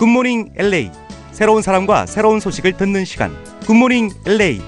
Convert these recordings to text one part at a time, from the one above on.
굿모닝 LA. 새로운 사람과 새로운 소식을 듣는 시간. 굿모닝 LA.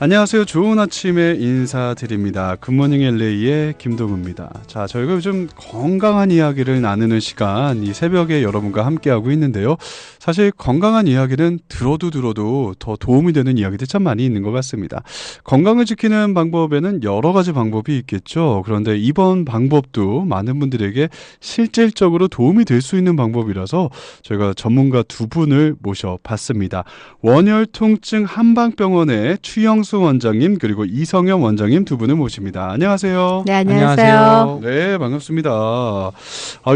안녕하세요. 좋은 아침에 인사드립니다. 굿모닝 LA의 김동우입니다. 자, 저희가 요즘 건강한 이야기를 나누는 시간, 이 새벽에 여러분과 함께하고 있는데요. 사실 건강한 이야기는 들어도 더 도움이 되는 이야기들 참 많이 있는 것 같습니다. 건강을 지키는 방법에는 여러 가지 방법이 있겠죠. 그런데 이번 방법도 많은 분들에게 실질적으로 도움이 될 수 있는 방법이라서 저희가 전문가 두 분을 모셔봤습니다. 원혈통증 한방병원의 추영수 원장님 그리고 이성현 원장님 두 분을 모십니다. 안녕하세요. 네, 안녕하세요. 네, 반갑습니다.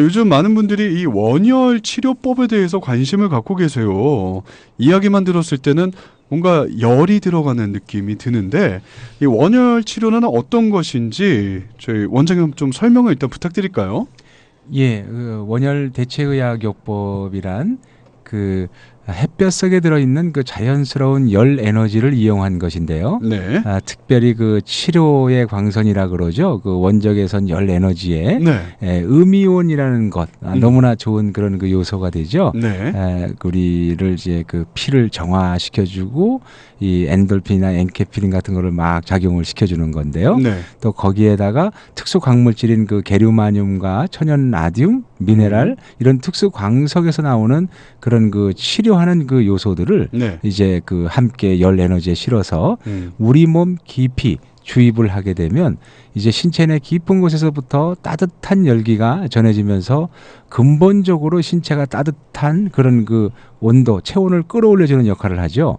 요즘 많은 분들이 이 원열 치료법에 대해서 관심을 갖고 계세요. 이야기만 들었을 때는 뭔가 열이 들어가는 느낌이 드는데 이 원열 치료는 어떤 것인지 저희 원장님 좀 설명을 일단 부탁드릴까요? 예, 그 원열 대체의학요법이란 그 햇볕 속에 들어있는 그 자연스러운 열 에너지를 이용한 것인데요. 네. 특별히 그 치료의 광선이라 그러죠. 그 원적외선 열 에너지에 네. 음이온이라는 것 너무나 좋은 그런 그 요소가 되죠. 네. 우리를 이제 그 피를 정화시켜주고 이 엔돌핀이나 엔케피린 같은 거를 막 작용을 시켜주는 건데요. 네. 또 거기에다가 특수 광물질인 그 게르마늄과 천연 나듐, 미네랄 이런 특수 광석에서 나오는 그런 그 치료하는 그 요소들을 네. 이제 그 함께 열 에너지에 실어서 음. 우리 몸 깊이 주입을 하게 되면 이제 신체 내 깊은 곳에서부터 따뜻한 열기가 전해지면서 근본적으로 신체가 따뜻한 그런 그 온도, 체온을 끌어올려주는 역할을 하죠.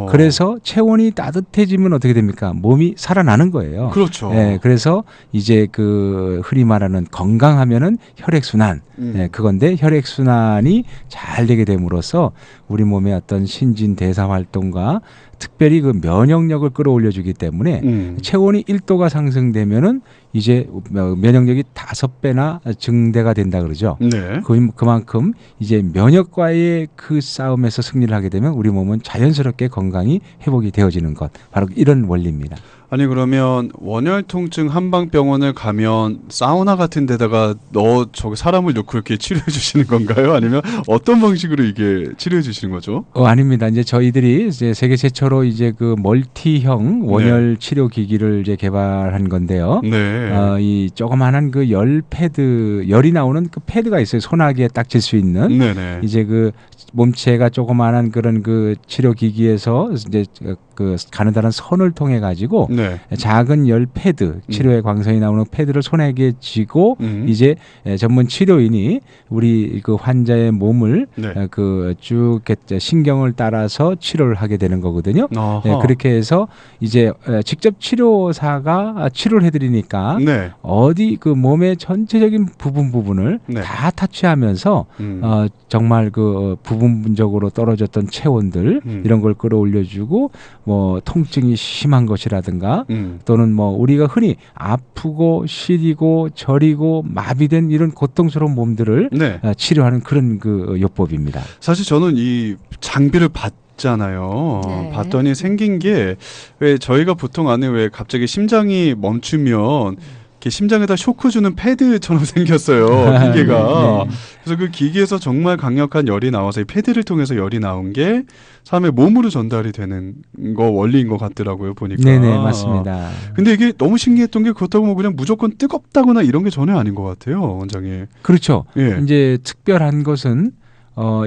그래서 체온이 따뜻해지면 어떻게 됩니까? 몸이 살아나는 거예요. 그렇죠. 예, 그래서 이제 그 흔히 말하는 건강하면은 혈액순환, 예, 그건데 혈액순환이 잘 되게 됨으로써 우리 몸의 어떤 신진대사 활동과 특별히 그 면역력을 끌어올려주기 때문에 체온이 1도가 상승되면은 이제 면역력이 5배나 증대가 된다 그러죠. 네. 그만큼 이제 면역과의 그 싸움에서 승리를 하게 되면 우리 몸은 자연스럽게 건강이 회복이 되어지는 것, 바로 이런 원리입니다. 아니 그러면 원혈통증 한방병원을 가면 사우나 같은 데다가 저기 사람을 넣고 이렇게 치료해 주시는 건가요? 아니면 어떤 방식으로 이게 치료해 주시는 거죠? 아닙니다. 이제 저희들이 이제 세계 최초로 이제 그 멀티형 원열 치료 기기를 이제 개발한 건데요. 네. 이 조그만한 그 열 패드, 열이 나오는 그 패드가 있어요. 소나기에 딱 질 수 있는. 네네. 이제 그 몸체가 조그만한 그런 그 치료 기기에서 이제 그 가느다란 선을 통해 가지고 네. 작은 열 패드, 치료의 광선이 나오는 패드를 손에게 쥐고 이제 전문 치료인이 우리 그 환자의 몸을 네. 그 쭉 신경을 따라서 치료를 하게 되는 거거든요. 네, 그렇게 해서 이제 직접 치료사가 치료를 해드리니까 네. 어디 그 몸의 전체적인 부분을 네. 다 타치하면서 정말 그 부분적으로 떨어졌던 체온들 이런 걸 끌어올려주고 뭐 통증이 심한 것이라든가 또는 뭐 우리가 흔히 아프고 시리고 저리고 마비된 이런 고통스러운 몸들을 네. 치료하는 그런 그 요법입니다. 사실 저는 이 장비를 봤잖아요. 네. 봤더니 생긴 게 왜 저희가 보통 안에 왜 갑자기 심장이 멈추면 이렇게 심장에다 쇼크 주는 패드처럼 생겼어요. 기계가. 네. 그래서 그 기계에서 정말 강력한 열이 나와서 이 패드를 통해서 열이 나온 게 사람의 몸으로 전달이 되는 거 원리인 것 같더라고요. 보니까. 네네, 맞습니다. 근데 이게 너무 신기했던 게 그렇다고 뭐 그냥 무조건 뜨겁다거나 이런 게 전혀 아닌 것 같아요, 원장님. 그렇죠. 예. 이제 특별한 것은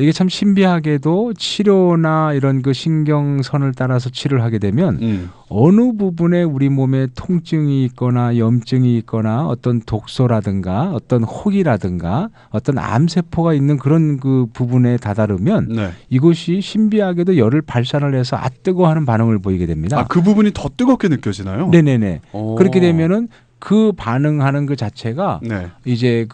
이게 참 신비하게도 치료나 이런 그 신경선을 따라서 치료를 하게 되면 어느 부분에 우리 몸에 통증이 있거나 염증이 있거나 어떤 독소라든가 어떤 혹이라든가 어떤 암세포가 있는 그런 그 부분에 다다르면 네. 이것이 신비하게도 열을 발산을 해서 뜨거워하는 반응을 보이게 됩니다. 그 부분이 더 뜨겁게 느껴지나요? 네네네. 그렇게 되면은 그 반응하는 그 자체가 네. 이제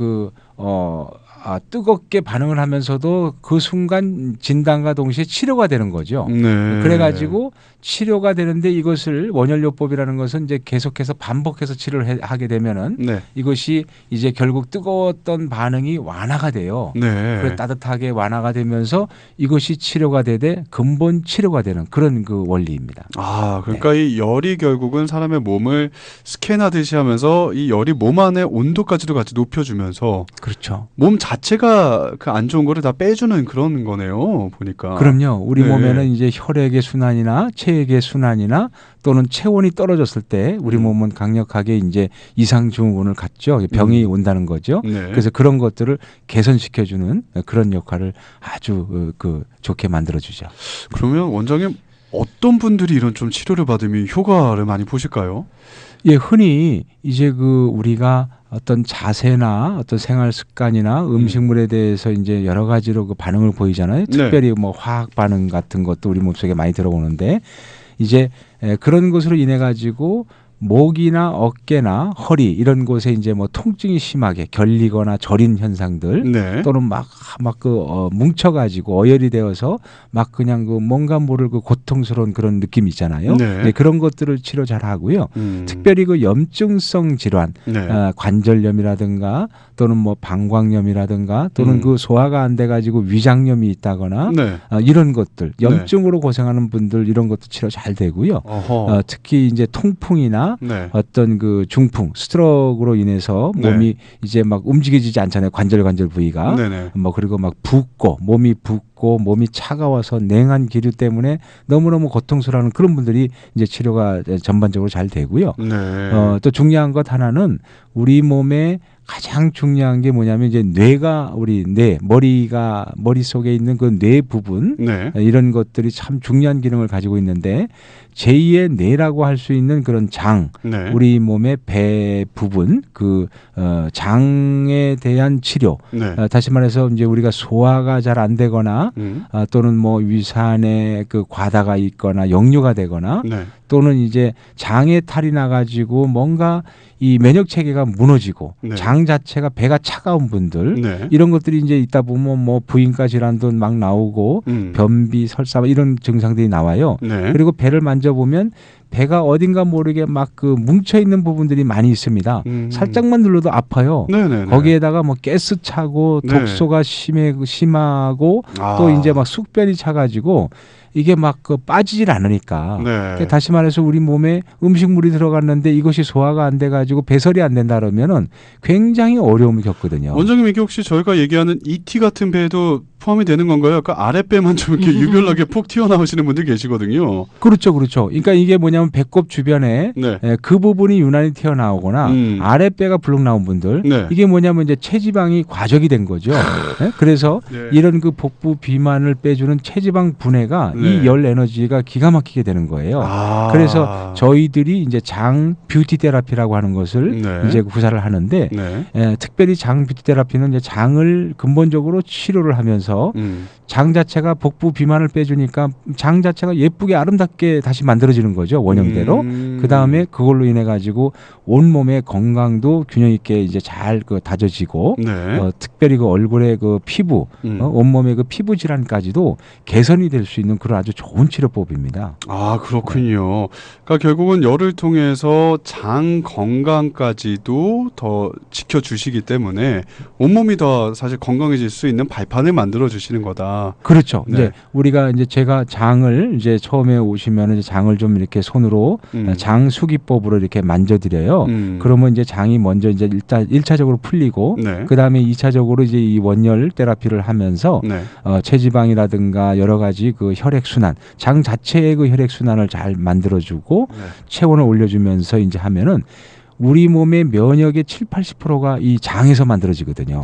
뜨겁게 반응을 하면서도 그 순간 진단과 동시에 치료가 되는 거죠. 네. 그래가지고 치료가 되는데 이것을 원혈요법이라는 것은 이제 계속해서 반복해서 치료를 하게 되면은 네. 이것이 이제 결국 뜨거웠던 반응이 완화가 돼요. 네. 그래 따뜻하게 완화가 되면서 이것이 치료가 되되 근본 치료가 되는 그런 그 원리입니다. 아, 그러니까 이 열이 결국은 사람의 몸을 스캔하듯이 하면서 이 열이 몸 안의 온도까지도 같이 높여주면서 그렇죠. 몸 자체가 그 안 좋은 거를 다 빼주는 그런 거네요. 보니까. 그럼요. 우리 네. 몸에는 이제 혈액의 순환이나 체액의 순환이나 또는 체온이 떨어졌을 때 우리 몸은 강력하게 이제 이상 증후군을 갖죠. 병이 온다는 거죠. 네. 그래서 그런 것들을 개선시켜주는 그런 역할을 아주 좋게 만들어주죠. 그러면 원장님 어떤 분들이 이런 좀 치료를 받으면 효과를 많이 보실까요? 예, 흔히 이제 우리가 어떤 자세나 어떤 생활 습관이나 음식물에 대해서 이제 여러 가지로 그 반응을 보이잖아요. 특별히 뭐 화학 반응 같은 것도 우리 몸속에 많이 들어오는데 이제 그런 것으로 인해 가지고 목이나 어깨나 허리 이런 곳에 이제 뭐 통증이 심하게 결리거나 저린 현상들 네. 또는 막 뭉쳐가지고 어혈이 되어서 막 그냥 뭔가 모를 고통스러운 그런 느낌 있잖아요. 네. 네, 그런 것들을 치료 잘 하고요. 특별히 염증성 질환, 네. 관절염이라든가 또는 뭐 방광염이라든가 또는 소화가 안 돼가지고 위장염이 있다거나 네. 이런 것들 염증으로 고생하는 분들 이런 것도 치료 잘 되고요. 특히 이제 통풍이나 네. 어떤 중풍, 스트로크로 인해서 몸이 이제 막 움직여지지 않잖아요. 관절 부위가. 네네. 뭐 그리고 막 몸이 붓고 몸이 차가워서 냉한 기류 때문에 너무너무 고통스러워하는 그런 분들이 이제 치료가 전반적으로 잘 되고요. 네. 또 중요한 것 하나는 우리 몸에 가장 중요한 게 뭐냐면 이제 뇌가 머릿속에 있는 그 뇌 부분 이런 것들이 참 중요한 기능을 가지고 있는데 제2의 뇌라고 할 수 있는 그런 장, 우리 몸의 배 부분 장에 대한 치료. 다시 말해서 이제 우리가 소화가 잘 안 되거나 또는 뭐 위산에 과다가 있거나 역류가 되거나 또는 이제 장에 탈이 나가지고 뭔가 이 면역 체계가 무너지고 장 자체가 배가 차가운 분들 이런 것들이 이제 있다 보면 뭐 부인과 질환도 막 나오고 변비, 설사 이런 증상들이 나와요. 그리고 배를 만져보면 배가 어딘가 모르게 막 뭉쳐 있는 부분들이 많이 있습니다. 살짝만 눌러도 아파요. 거기에다가 뭐 가스 차고 독소가 심하고 또 이제 막 숙변이 차가지고 이게 막 빠지질 않으니까. 다시 말해서 우리 몸에 음식물이 들어갔는데 이것이 소화가 안 돼가지고 배설이 안 된다 그러면은 굉장히 어려움을 겪거든요. 원장님 이게 혹시 저희가 얘기하는 ET 같은 배도 포함이 되는 건가요? 그 아랫배만 좀 이렇게 유별나게 폭 튀어나오시는 분들 계시거든요. 그렇죠. 그러니까 이게 뭐냐면 배꼽 주변에 그 부분이 유난히 튀어나오거나 아랫배가 불룩 나온 분들 이게 뭐냐면 이제 체지방이 과적이 된 거죠. 그래서 이런 복부 비만을 빼주는 체지방 분해가 이 열 에너지가 기가 막히게 되는 거예요. 그래서 저희들이 이제 장 뷰티 테라피라고 하는 것을 이제 구사를 하는데 특별히 장 뷰티 테라피는 이제 장을 근본적으로 치료를 하면서 장 자체가 복부 비만을 빼주니까 장 자체가 예쁘게 아름답게 다시 만들어지는 거죠. 원형대로. 그 다음에 그걸로 인해 가지고 온 몸의 건강도 균형 있게 이제 잘 다져지고 특별히 얼굴의 피부, 온몸의 피부 질환까지도 개선이 될 수 있는 그런 아주 좋은 치료법입니다. 아, 그렇군요. 그러니까 결국은 열을 통해서 장 건강까지도 더 지켜주시기 때문에 온몸이 더 사실 건강해질 수 있는 발판을 만들어 주시는 거다. 그렇죠. 이제 우리가 이제 제가 장을 이제 처음에 오시면 이제 장을 좀 이렇게 손으로 장 수기법으로 이렇게 만져드려요. 그러면 이제 장이 먼저 이제 일단 1차적으로 풀리고 그 다음에 2차적으로 이제 이 원열 테라피를 하면서 체지방이라든가 여러 가지 혈액 순환, 장 자체의 혈액 순환을 잘 만들어주고 체온을 올려주면서 이제 하면은 우리 몸의 면역의 70~80%가 이 장에서 만들어지거든요.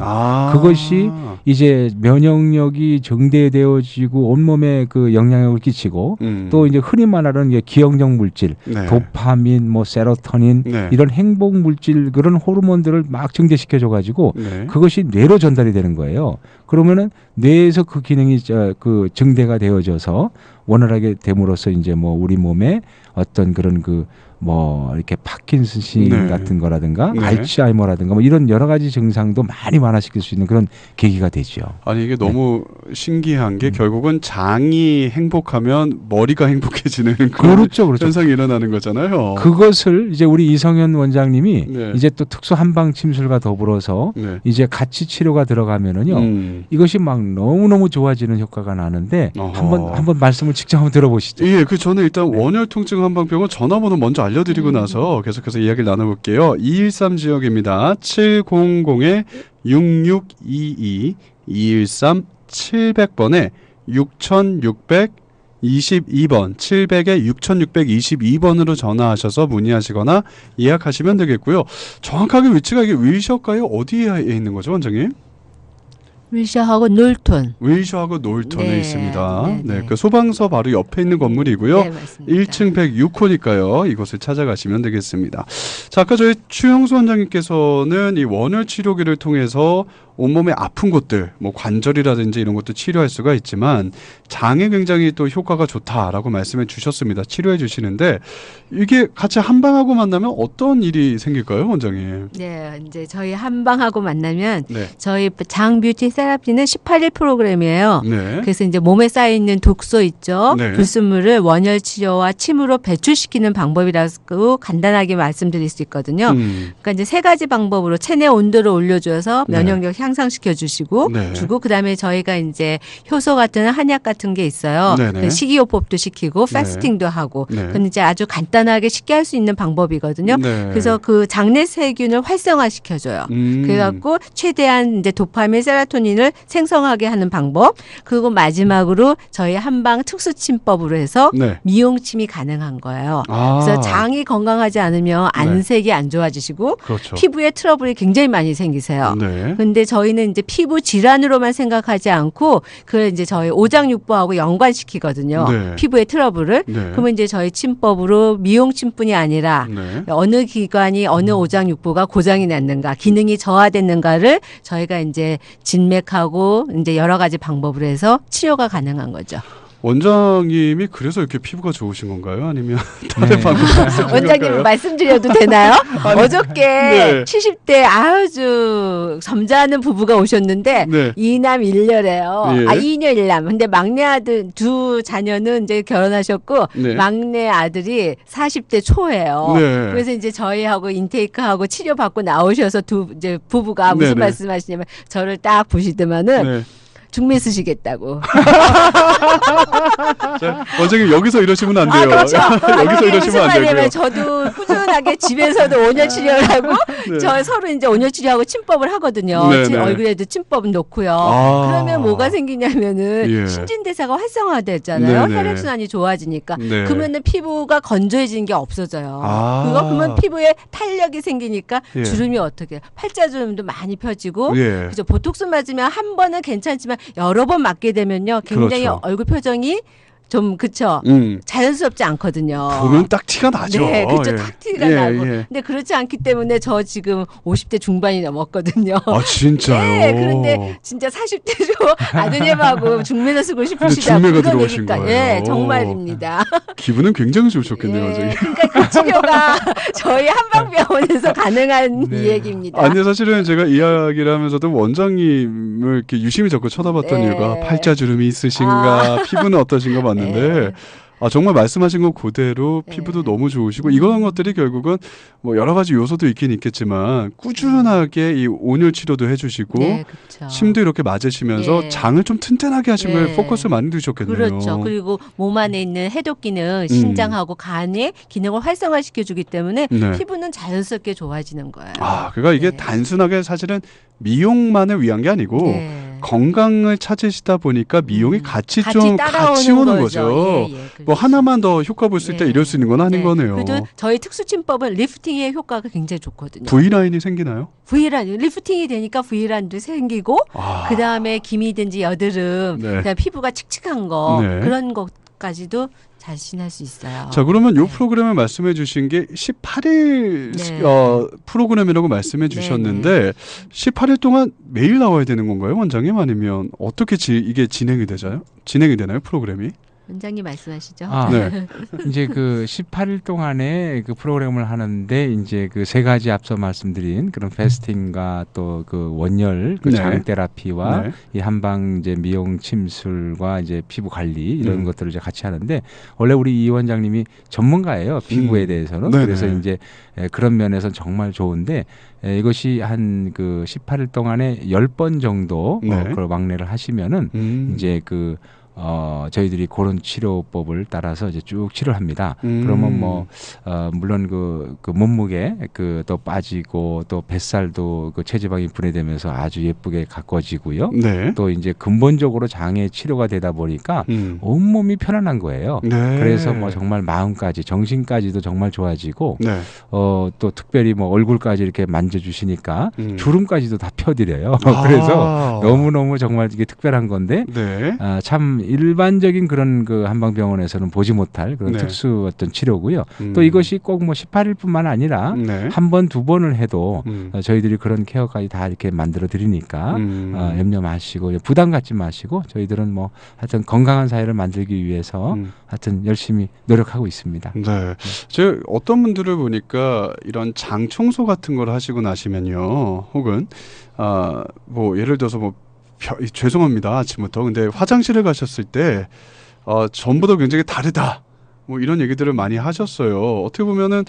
그것이 이제 면역력이 증대되어지고 온몸에 영향력을 끼치고 또 이제 흔히 말하는 기억력 물질, 도파민, 뭐 세로토닌 이런 행복 물질 그런 호르몬들을 막 증대시켜줘 가지고 그것이 뇌로 전달이 되는 거예요. 그러면은 뇌에서 그 기능이 증대가 되어져서 원활하게 됨으로써 이제 뭐 우리 몸에 어떤 그런 뭐 이렇게 파킨슨신 네. 같은 거라든가 네. 알츠하이머라든가 뭐 이런 여러 가지 증상도 많이 완화시킬 수 있는 그런 계기가 되죠. 아니 이게 너무 신기한 게 결국은 장이 행복하면 머리가 행복해지는 그런 그렇죠. 현상이 일어나는 거잖아요. 그것을 이제 우리 이성현 원장님이 네. 이제 또 특수 한방 침술과 더불어서 네. 이제 같이 치료가 들어가면은요. 이것이 막 너무너무 좋아지는 효과가 나는데 어허. 한번 말씀을 직접 한번 들어보시죠. 예, 저는 일단 원열 통증 한방병원 전화번호 먼저 알려드리고 나서 계속해서 이야기를 나눠볼게요. 213 지역입니다. 700-6622 213 700번에 6622번 700에 6622번으로 전화하셔서 문의하시거나 예약하시면 되겠고요. 정확하게 위치가 이게 윌셔가요? 어디에 있는 거죠, 원장님? 윌셔하고 놀톤. 윌셔하고 놀톤에 네, 있습니다. 네, 네, 네. 그 소방서 바로 옆에 있는 건물이고요. 네, 맞습니다. 1층 106호니까요. 이곳을 찾아가시면 되겠습니다. 자, 아까 저희 추영수 원장님께서는 이 원열 치료기를 통해서 온몸의 아픈 곳들, 뭐 관절이라든지 이런 것도 치료할 수가 있지만 장에 굉장히 또 효과가 좋다라고 말씀해 주셨습니다. 치료해 주시는데 이게 같이 한방하고 만나면 어떤 일이 생길까요, 원장님? 네, 이제 저희 한방하고 만나면 네. 저희 장 뷰티 세라피는 18일 프로그램이에요. 네. 그래서 이제 몸에 쌓여 있는 독소 있죠. 네. 불순물을 원열 치료와 침으로 배출시키는 방법이라고 간단하게 말씀드릴 수 있거든요. 그러니까 이제 세 가지 방법으로 체내 온도를 올려줘서 면역력 향상시켜 주시고 네. 주고 그다음에 저희가 이제 효소 같은 한약 같은 게 있어요. 네네. 그 식이요법도 시키고 네. 패스팅도 하고. 네. 그건 이제 아주 간단하게 쉽게 할 수 있는 방법이거든요. 네. 그래서 그 장내 세균을 활성화시켜줘요. 그래갖고 최대한 이제 도파민, 세로토닌을 생성하게 하는 방법. 그리고 마지막으로 저희 한방 특수침법으로 해서 네. 미용침이 가능한 거예요. 아. 그래서 장이 건강하지 않으면 안색이 안 좋아지시고 그렇죠. 피부에 트러블이 굉장히 많이 생기세요. 네. 근데 저희는 이제 피부 질환으로만 생각하지 않고 그걸 이제 저희 오장육부하고 연관시키거든요. 네. 피부의 트러블을. 네. 그러면 이제 저희 침법으로 미용침뿐이 아니라 네. 어느 기관이 어느 오장육부가 고장이 났는가, 기능이 저하됐는가를 저희가 이제 진맥하고 이제 여러 가지 방법으로 해서 치료가 가능한 거죠. 원장님이 그래서 이렇게 피부가 좋으신 건가요? 아니면 다른 네. 방법이 있으신 원장님 건가요? 말씀드려도 되나요? 어저께 네. 70대 아주 점잖은 부부가 오셨는데 네. 이남 일녀래요. 예. 아, 이녀 일남. 근데 막내 아들 두 자녀는 이제 결혼하셨고 네. 막내 아들이 40대 초예요. 네. 그래서 이제 저희하고 인테이크하고 치료 받고 나오셔서 두 이제 부부가 무슨 네네. 말씀하시냐면 저를 딱 보시더만은 네. 중매 쓰시겠다고. 자, 원장님 여기서 이러시면 안 돼요. 그렇죠. 여기서 아니, 이러시면 무슨 안 말이냐면 되고요. 저도 꾸준하게 집에서도 온열 치료를 하고 네. 저 서로 이제 온열 치료하고 침법을 하거든요. 네네. 얼굴에도 침법 놓고요. 아. 그러면 뭐가 생기냐면은 예. 신진대사가 활성화되잖아요. 네네. 혈액순환이 좋아지니까. 네. 그러면은 피부가 건조해지는 게 없어져요. 아. 그러면 피부에 탄력이 생기니까 예. 주름이 어떻게 팔자주름도 많이 펴지고 예. 그죠. 보톡스 맞으면 한 번은 괜찮지만 여러 번 맞게 되면요. 굉장히 그렇죠. 얼굴 표정이 좀 그쵸. 자연스럽지 않거든요. 보면 딱 티가 나죠. 네, 그렇죠. 예. 딱 티가 예, 나고. 예. 근데 그렇지 않기 때문에 저 지금 50대 중반이 넘었거든요. 아 진짜요? 네, 그런데 진짜 40대로 아드님하고 중매를 쓰고 싶으시다. 중매가 그런 들어오신 얘기까지. 거예요. 네, 정말입니다. 기분은 굉장히 좋으셨겠네요, 저기. 그러니까 그 치료가 저희 한방병원에서 가능한 네. 이 얘기입니다. 아니 사실은 제가 이야기를 하면서도 원장님을 이렇게 유심히 자꾸 쳐다봤던 네. 이유가 팔자주름이 있으신가, 피부는 어떠신가 봤는데 네. 아, 정말 말씀하신 것 그대로 피부도 너무 좋으시고 이런 것들이 결국은 뭐 여러 가지 요소도 있긴 있겠지만 꾸준하게 이 온열 치료도 해주시고 네, 그렇죠. 침도 이렇게 맞으시면서 예. 장을 좀 튼튼하게 하신 거에 예. 포커스 많이 두셨겠네요. 그렇죠. 그리고 몸 안에 있는 해독 기능, 신장하고 간의 기능을 활성화시켜주기 때문에 네. 피부는 자연스럽게 좋아지는 거예요. 아, 그러니까 이게 네. 단순하게 사실은 미용만을 위한 게 아니고 네. 건강을 찾으시다 보니까 미용이 같이 좀 따라오는 같이 오는 거죠. 예, 예, 뭐 그렇죠. 하나만 더 효과 볼 수 있다 네. 이럴 수 있는 건 아닌 네. 거네요. 그래도 저희 특수침법은 리프팅의 효과가 굉장히 좋거든요. V라인이 생기나요? V라인, 리프팅이 되니까 V라인도 생기고 아, 그 다음에 기미든지 여드름, 네. 그다음에 피부가 칙칙한 거 네. 그런 것까지도 자신할 수 있어요. 자, 그러면 이 네. 프로그램을 말씀해 주신 게 18일 네. 프로그램이라고 말씀해 주셨는데 18일 동안 매일 나와야 되는 건가요, 원장님? 아니면 어떻게 이게 진행이 되나요, 프로그램이? 원장님 말씀하시죠. 아, 네. 이제 그 18일 동안에 그 프로그램을 하는데 이제 그 세 가지 앞서 말씀드린 그런 패스팅과 또 그 원열 그 네. 장 테라피와 네. 이 한방 이제 미용 침술과 이제 피부 관리 이런 것들을 이제 같이 하는데 원래 우리 이 원장님이 전문가예요. 피부에 대해서는. 네네. 그래서 이제 그런 면에서는 정말 좋은데 이것이 한 그 18일 동안에 10번 정도 네. 그걸 왕래를 하시면은 이제 그 저희들이 그런 치료법을 따라서 이제 쭉 치료를 합니다. 그러면 뭐, 물론 그 몸무게 또 빠지고 또 뱃살도 그 체지방이 분해되면서 아주 예쁘게 가꿔지고요. 네. 또 이제 근본적으로 장의 치료가 되다 보니까 온몸이 편안한 거예요. 네. 그래서 뭐 정말 마음까지, 정신까지도 정말 좋아지고, 네. 또 특별히 뭐 얼굴까지 이렇게 만져주시니까 주름까지도 다 펴드려요. 아. 그래서 너무너무 정말 이게 특별한 건데, 네. 참 일반적인 그런 그 한방병원에서는 보지 못할 그런 네. 특수 어떤 치료고요. 또 이것이 꼭 뭐 18일뿐만 아니라 네. 한 번, 두 번을 해도 저희들이 그런 케어까지 다 이렇게 만들어 드리니까 염려 마시고 부담 갖지 마시고 저희들은 뭐 하여튼 건강한 사회를 만들기 위해서 하여튼 열심히 노력하고 있습니다. 네. 제가 어떤 분들을 보니까 이런 장 청소 같은 걸 하시고 나시면요. 혹은 뭐 예를 들어서 뭐 죄송합니다. 아침부터. 근데 화장실을 가셨을 때 전보다 굉장히 다르다. 뭐 이런 얘기들을 많이 하셨어요. 어떻게 보면은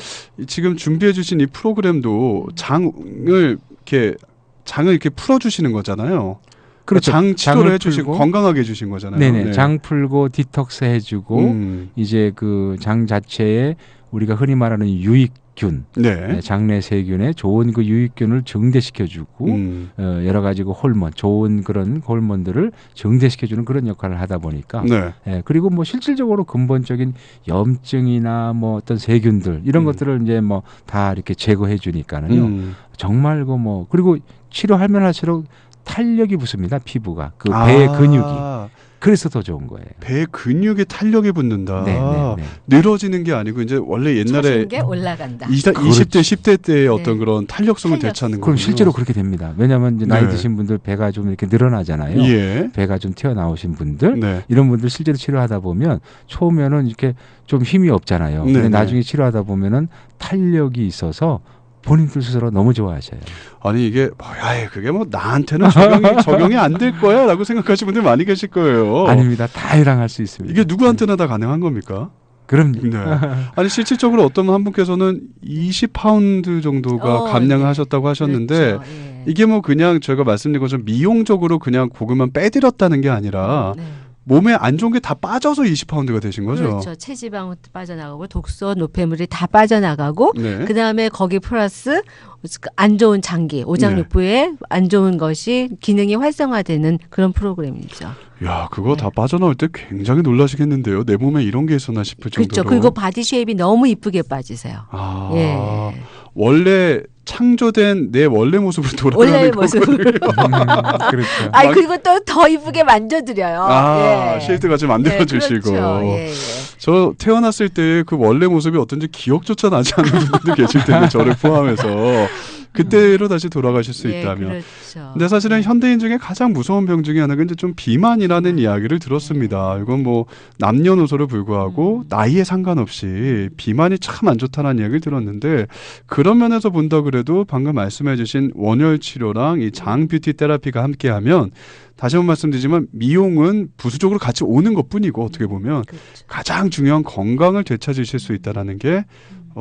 지금 준비해 주신 이 프로그램도 장을 이렇게 풀어 주시는 거잖아요. 그렇죠. 장 치료를 해 주시고 풀고, 건강하게 해 주신 거잖아요. 네네. 네. 장 풀고 디톡스 해주고 이제 그 장 자체에 우리가 흔히 말하는 유익균, 네. 장내 세균에 좋은 그 유익균을 증대시켜주고 여러 가지 그 호르몬, 좋은 그런 호르몬들을 증대시켜주는 그런 역할을 하다 보니까 네. 그리고 뭐 실질적으로 근본적인 염증이나 뭐 어떤 세균들 이런 것들을 이제 뭐 다 이렇게 제거해 주니까는요. 정말 그 뭐 그리고 치료하면 할수록 탄력이 붙습니다. 피부가 그 배의 근육이. 그래서 더 좋은 거예요. 배 근육에 탄력이 붙는다. 네, 네, 네. 늘어지는 게 아니고 이제 원래 옛날에 게 올라간다. 20대, 10대 때의 어떤 네. 그런 탄력성을 되찾는 그럼 거군요. 실제로 그렇게 됩니다. 왜냐하면 이제 나이 네. 드신 분들 배가 좀 이렇게 늘어나잖아요. 예. 배가 좀 튀어나오신 분들 네. 이런 분들 실제로 치료하다 보면 처음에는 이렇게 좀 힘이 없잖아요. 네, 근데 네. 나중에 치료하다 보면은 탄력이 있어서 본인들 스스로 너무 좋아하셔요. 아니 이게 뭐야 그게 뭐 나한테는 적용이 안 될 거야라고 생각하시는 분들 많이 계실 거예요. 아닙니다. 다 해당할 수 있습니다. 이게 누구한테나 다 가능한 겁니까? 그럼요. 네. 아니 실질적으로 어떤 한 분께서는 20파운드 정도가 감량을 하셨다고 하셨는데 그렇죠. 예. 이게 뭐 그냥 저희가 말씀드린 것처럼 미용적으로 그냥 고급만 빼드렸다는 게 아니라 네. 몸에 안 좋은 게 다 빠져서 20파운드가 되신 거죠. 그렇죠. 체지방도 빠져나가고 독소, 노폐물이 다 빠져나가고 네. 그다음에 거기 플러스 안 좋은 장기, 오장육부에 안 좋은 것이 기능이 활성화되는 그런 프로그램이죠. 야, 그거 다 빠져나올 때 굉장히 놀라시겠는데요. 내 몸에 이런 게 있었나 싶을 정도로. 그렇죠. 그리고 바디 쉐입이 너무 이쁘게 빠지세요. 아, 예. 원래 창조된 내 원래 모습으로 돌아가는 원래의 거군요. 모습으로. 그렇죠. 아 그리고 또 더 이쁘게 만져드려요. 아, 예. 쉐이드가 좀 만들어 주시고. 그렇죠. 예, 예. 저 태어났을 때 그 원래 모습이 어떤지 기억조차 나지 않는 분들도 계실 텐데 저를 포함해서 그때로 다시 돌아가실 수 예, 있다면. 그렇죠. 근데 사실은 현대인 중에 가장 무서운 병 중에 하나가 이제 좀 비만이라는 이야기를 들었습니다. 이건 뭐 남녀노소를 불구하고 나이에 상관없이 비만이 참 안 좋다는 이야기를 들었는데 그런 면에서 본다 그래도 방금 말씀해주신 원열 치료랑 이 장 뷰티 테라피가 함께하면 다시 한번 말씀드리지만 미용은 부수적으로 같이 오는 것뿐이고 어떻게 보면 그렇죠. 가장 중요한 건강을 되찾으실 수 있다라는 게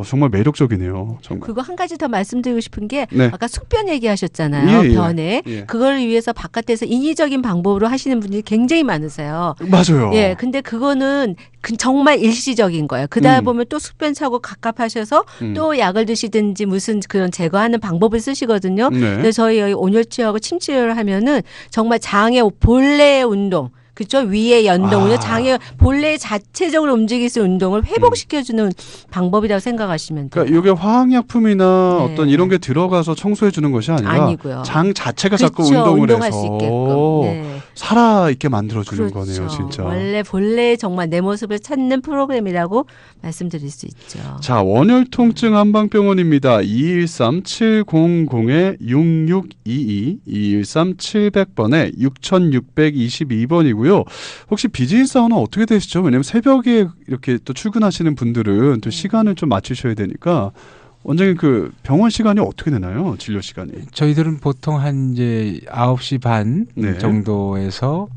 정말 매력적이네요. 정말. 그거 한 가지 더 말씀드리고 싶은 게 네. 아까 숙변 얘기하셨잖아요. 예, 예. 변에 예. 그걸 위해서 바깥에서 인위적인 방법으로 하시는 분들이 굉장히 많으세요. 맞아요. 예, 근데 그거는 정말 일시적인 거예요. 그다음에 보면 또 숙변 차고 갑갑하셔서 또 약을 드시든지 무슨 그런 제거하는 방법을 쓰시거든요. 네. 근데 저희 여기 온열치료하고 침치료를 하면은 정말 장의 본래의 운동. 그렇죠. 위에 연동을 장의 본래 자체적으로 움직일 수 있는 운동을 회복시켜주는 방법이라고 생각하시면 돼요. 그러니까 이게 화학약품이나 네. 어떤 이런 게 들어가서 청소해 주는 것이 아니라 아니고요. 장 자체가 자꾸 그렇죠. 운동을 운동할 해서 수 있게끔. 네. 살아 있게 만들어주는 그렇죠. 거네요, 진짜. 원래 본래 정말 내 모습을 찾는 프로그램이라고 말씀드릴 수 있죠. 자, 원열 통증 한방병원입니다. 213-700-6622, 213-700번에 6622번이고요. 혹시 비즈니스 아워는 어떻게 되시죠? 왜냐면 새벽에 이렇게 또 출근하시는 분들은 또 시간을 좀 맞추셔야 되니까 원장님 그 병원 시간이 어떻게 되나요? 진료 시간이? 저희들은 보통 한 이제 9시 반 네. 정도에서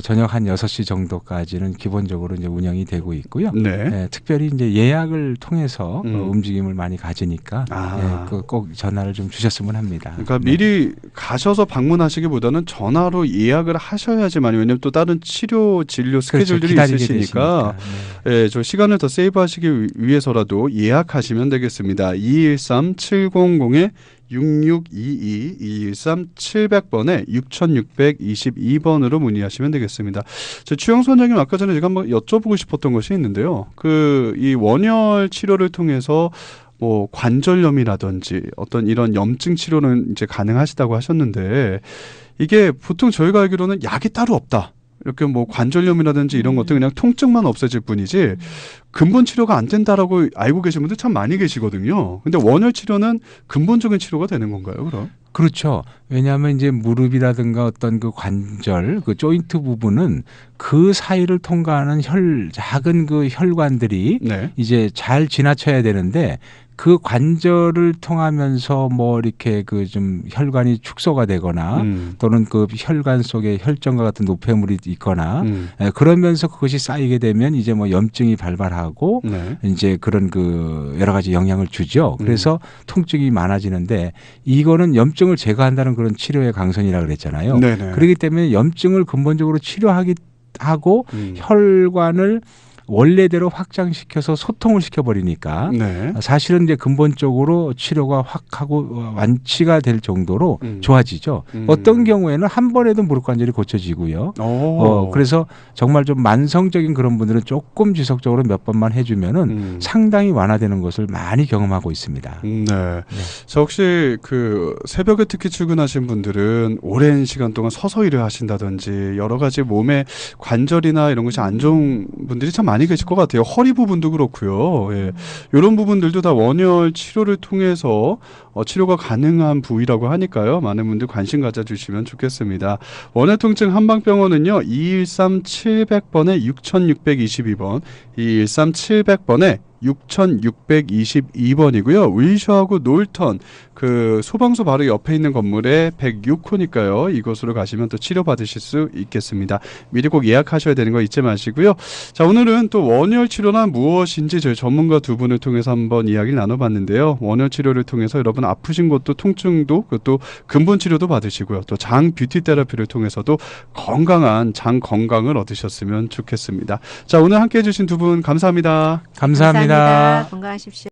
저녁 한 6시 정도까지는 기본적으로 이제 운영이 되고 있고요. 네. 특별히 이제 예약을 통해서 움직임을 많이 가지니까 아. 꼭 전화를 좀 주셨으면 합니다. 그러니까 미리 가셔서 방문하시기보다는 전화로 예약을 하셔야지만, 왜냐면 또 다른 치료 진료 스케줄들이 기다리게 있으시니까 되시니까. 네. 예, 저 시간을 더 세이브하시기 위해서라도 예약하시면 되겠습니다. 213-700-6622, 213-700번에 6622번으로 문의하시면 되겠습니다. 저 추영수 원장님 아까 전에 제가 한번 여쭤보고 싶었던 것이 있는데요. 이 원열 치료를 통해서 뭐 관절염이라든지 어떤 이런 염증 치료는 이제 가능하시다고 하셨는데, 이게 보통 저희가 알기로는 약이 따로 없다, 이렇게 뭐 관절염이라든지 이런 것도 그냥 통증만 없어질 뿐이지 근본 치료가 안 된다라고 알고 계신 분들 참 많이 계시거든요. 근데 원열 치료는 근본적인 치료가 되는 건가요, 그럼? 그렇죠. 왜냐하면 이제 무릎이라든가 어떤 그 관절, 그 조인트 부분은 그 사이를 통과하는 작은 그 혈관들이 네. 이제 잘 지나쳐야 되는데, 그 관절을 통하면서 뭐 이렇게 그 좀 혈관이 축소가 되거나 또는 그 혈관 속에 혈전과 같은 노폐물이 있거나 그러면서 그것이 쌓이게 되면 이제 뭐 염증이 발발하고 네. 이제 그런 그 여러 가지 영향을 주죠. 그래서 통증이 많아지는데, 이거는 염증을 제거한다는 그런 치료의 강선이라 그랬잖아요. 네네. 그렇기 때문에 염증을 근본적으로 치료하고 혈관을 원래대로 확장시켜서 소통을 시켜버리니까 네. 사실은 이제 근본적으로 치료가 확 하고 완치가 될 정도로 좋아지죠. 어떤 경우에는 한 번에도 무릎 관절이 고쳐지고요. 그래서 정말 좀 만성적인 그런 분들은 조금 지속적으로 몇 번만 해주면은 상당히 완화되는 것을 많이 경험하고 있습니다. 네. 자, 혹시 그 새벽에 특히 출근하신 분들은 오랜 시간 동안 서서 일을 하신다든지 여러 가지 몸의 관절이나 이런 것이 안 좋은 분들이 참 많이 계실 것 같아요. 허리 부분도 그렇고요. 예. 이런 부분들도 다 원열 치료를 통해서 치료가 가능한 부위라고 하니까요. 많은 분들 관심 가져주시면 좋겠습니다. 원열 통증 한방병원은요. 213-700번에 6622번, 213-700번에 6622번이고요. 윌셔하고 놀턴 그 소방서 바로 옆에 있는 건물에 106호니까요. 이곳으로 가시면 또 치료받으실 수 있겠습니다. 미리 꼭 예약하셔야 되는 거 잊지 마시고요. 자, 오늘은 또 원열 치료란 무엇인지 저희 전문가 두 분을 통해서 한번 이야기를 나눠봤는데요. 원열 치료를 통해서 여러분 아프신 곳도 통증도 또 근본 치료도 받으시고요. 또 장 뷰티 테라피를 통해서도 건강한 장 건강을 얻으셨으면 좋겠습니다. 자, 오늘 함께해 주신 두 분 감사합니다. 감사합니다. 건강하십시오.